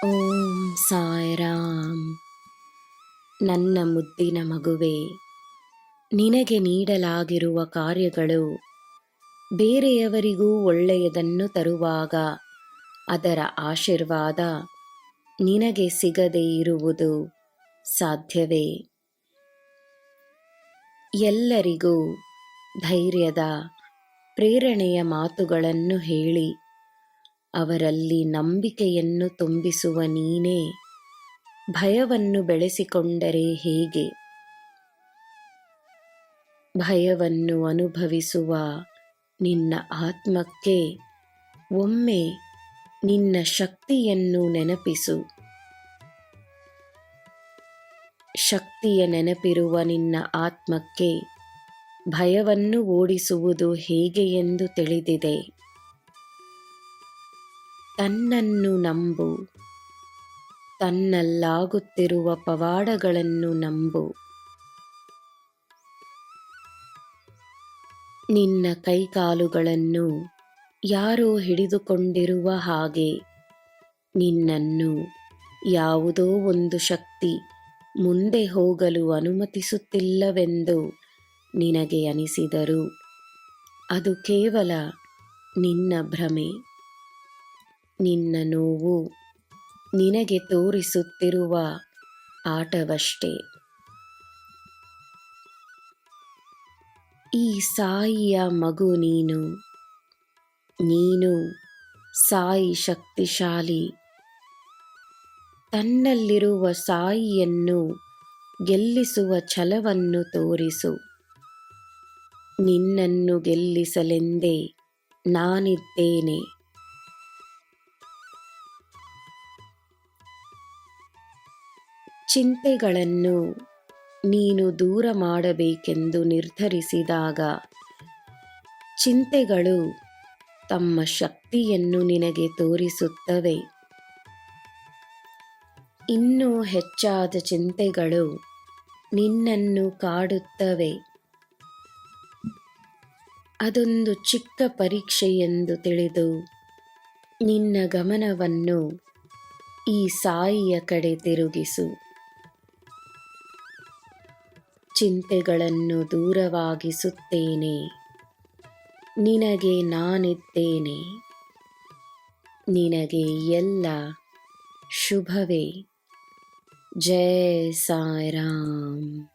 ಓಂ ಸಾಯಿರಾಮ್. ನನ್ನ ಮುದ್ದಿನ ಮಗುವೆ, ನಿನಗೆ ನೀಡಲಾಗಿರುವ ಕಾರ್ಯಗಳು ಬೇರೆಯವರಿಗೂ ಒಳ್ಳೆಯದನ್ನು ತರುವಾಗ ಅದರ ಆಶೀರ್ವಾದ ನಿನಗೆ ಸಿಗದೇ ಇರುವುದು ಸಾಧ್ಯವೇ? ಎಲ್ಲರಿಗೂ ಧೈರ್ಯದ, ಪ್ರೇರಣೆಯ ಮಾತುಗಳನ್ನು ಹೇಳಿ ಅವರಲ್ಲಿ ನಂಬಿಕೆಯನ್ನು ತುಂಬಿಸುವ ನೀನೇ ಭಯವನ್ನು ಬೆಳೆಸಿಕೊಂಡರೆ ಹೇಗೆ? ಭಯವನ್ನು ಅನುಭವಿಸುವ ನಿನ್ನ ಆತ್ಮಕ್ಕೆ ಒಮ್ಮೆ ನಿನ್ನ ಶಕ್ತಿಯನ್ನು ನೆನಪಿಸು. ಶಕ್ತಿಯ ನೆನಪಿರುವ ನಿನ್ನ ಆತ್ಮಕ್ಕೆ ಭಯವನ್ನು ಓಡಿಸುವುದು ಹೇಗೆ ಎಂದು ತಿಳಿದಿದೆ. ತನ್ನನ್ನು ನಂಬು, ತನ್ನಲ್ಲಾಗುತ್ತಿರುವ ಪವಾಡಗಳನ್ನು ನಂಬು. ನಿನ್ನ ಕೈಕಾಲುಗಳನ್ನು ಯಾರೋ ಹಿಡಿದುಕೊಂಡಿರುವ ಹಾಗೆ ನಿನ್ನನ್ನು ಯಾವುದೋ ಒಂದು ಶಕ್ತಿ ಮುಂದೆ ಹೋಗಲು ಅನುಮತಿಸುತ್ತಿಲ್ಲವೆಂದು ನಿನಗೆ ಅನಿಸಿದರೂ ಅದು ಕೇವಲ ನಿನ್ನ ಭ್ರಮೆ. ನಿನ್ನ ನೋವು ನಿನಗೆ ತೋರಿಸುತ್ತಿರುವ ಆಟವಷ್ಟೇ. ಈ ಸಾಯಿಯ ಮಗು ನೀನು. ನೀನು ಸಾಯಿ ಶಕ್ತಿಶಾಲಿ. ತನ್ನಲ್ಲಿರುವ ಸಾಯಿಯನ್ನು ಗೆಲ್ಲಿಸುವ ಛಲವನ್ನು ತೋರಿಸು. ನಿನ್ನನ್ನು ಗೆಲ್ಲಿಸಲೆಂದೇ ನಾನಿದ್ದೇನೆ. ಚಿಂತೆಗಳನ್ನು ನೀನು ದೂರ ಮಾಡಬೇಕೆಂದು ನಿರ್ಧರಿಸಿದಾಗ ಚಿಂತೆಗಳು ತಮ್ಮ ಶಕ್ತಿಯನ್ನು ನಿನಗೆ ತೋರಿಸುತ್ತವೆ. ಇನ್ನೂ ಹೆಚ್ಚಾದ ಚಿಂತೆಗಳು ನಿನ್ನನ್ನು ಕಾಡುತ್ತವೆ. ಅದೊಂದು ಚಿಕ್ಕ ಪರೀಕ್ಷೆ ಎಂದು ತಿಳಿದು ನಿನ್ನ ಗಮನವನ್ನು ಈ ಸಾಯಿಯ ಕಡೆ ತಿರುಗಿಸು. ಚಿಂತೆಗಳನ್ನು ದೂರವಾಗಿಸುತ್ತೇನೆ. ನಿನಗೆ ನಾನಿದ್ದೇನೆ. ನಿನಗೆ ಎಲ್ಲ ಶುಭವೇ. ಜೈ ಸಾಯಿರಾಮ್.